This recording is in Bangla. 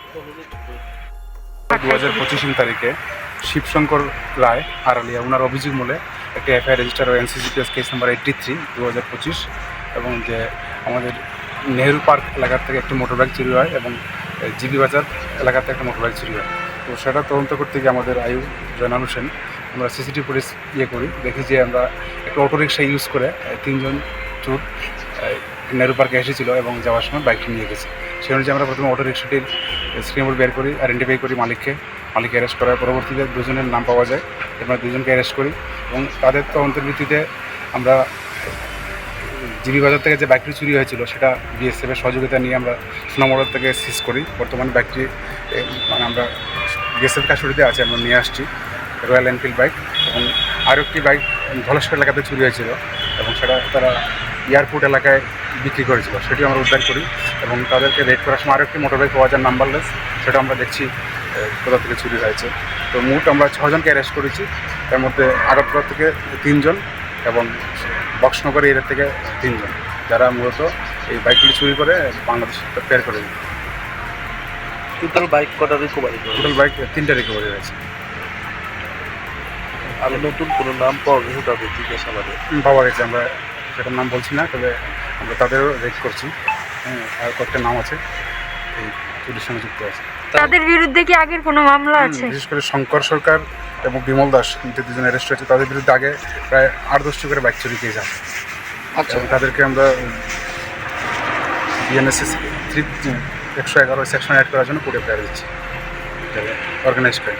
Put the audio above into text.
2025 তারিখে শিবশঙ্কর রায় আড়ালিয়া ওনার অভিযোগ মূলে একটি এফআইআর রেজিস্টার হয় এনসিসিপিএস কেস নাম্বার 83 2025 এবং যে আমাদের নেহেরু পার্ক এলাকার থেকে একটি মোটরবাইক চুরি হয় এবং জিবি বাজার এলাকার থেকে একটা মোটরবাইক চুরি হয়। তো সেটা তদন্ত করতে গিয়ে আমাদের আয়ু জয়নাল হোসেন আমরা সিসিটিভি ফুটেজ করি, দেখি যে আমরা একটা অটোরিক্সা ইউজ করে তিনজন চোর নেহেরু পার্কে এসেছিলো এবং যাওয়ার সময় বাইকটি নিয়ে গেছে। সেই অনুযায়ী আমরা প্রথমে অটোরিক্সাটির স্ক্রিনবোর্ড বের করি, আইডেন্টিফাই করি মালিককে অ্যারেস্ট করার পরবর্তীতে দুজনের নাম পাওয়া যায়, আমরা দুজনকে অ্যারেস্ট করি এবং তাদের তদন্তের ভিত্তিতে আমরা জিবি বাজার থেকে যে বাইকটি চুরি হয়েছিল সেটা বিএসএফের সহযোগিতা নিয়ে আমরা সোনামোড়ার থেকে সিজ করি। বর্তমানে বাইকটি মানে আমরা বিএসএফ কাস্টডিতে আছে, আমরা নিয়ে আসছি রয়্যাল এনফিল্ড বাইক। এবং আরও একটি বাইক ধলেশ্বর এলাকাতে চুরি হয়েছিল এবং সেটা তারা এয়ারপোর্ট এলাকায় বিক্রি করেছিল, সেটি আমরা উদ্ধার করি এবং তাদেরকে রেড করার সময় আরও একটি মোটরবাইক পাওয়া যায় নাম্বারলেস, সেটা আমরা দেখছি কোথা থেকে চুরি হয়েছে। তো মোট আমরা 6 জনকে অ্যারেস্ট করেছি, তার মধ্যে আগরতলা থেকে 3 জন এবং বক্সনগর এরিয়া থেকে 3 জন, যারা মূলত এই বাইকগুলি চুরি করে বাংলাদেশ ফেয়ার করে দিই। টোটাল বাইক কটা রিকভারি? টোটাল বাইক 3টা রিকভারি হয়েছে। আর নতুন কোনো নাম পাওয়া গেছে তাদের জিজ্ঞাসাবাদে? পাওয়া গেছে, আমরা সেটার নাম বলছি না, তবে আমরা তাদেরও রেড করছি। হ্যাঁ, আর কয়েকটা নাম আছে এই চুরির সঙ্গে যুক্ত আছে। তাদের বিরুদ্ধে কি আগের কোনো মামলা আছে? বিশেষ করে শঙ্কর সরকার এবং বিমল দাস যে দুজন অ্যারেস্ট হয়েছে, তাদের বিরুদ্ধে আগে প্রায় 8-10টি করে বাইক চুরি কেস আছে। আচ্ছা, তাদেরকে আমরা বিএনএসএস 111 সেকশন অ্যাড করার জন্য কোর্টে প্রেয়ার দিচ্ছি, অর্গানাইজ করে।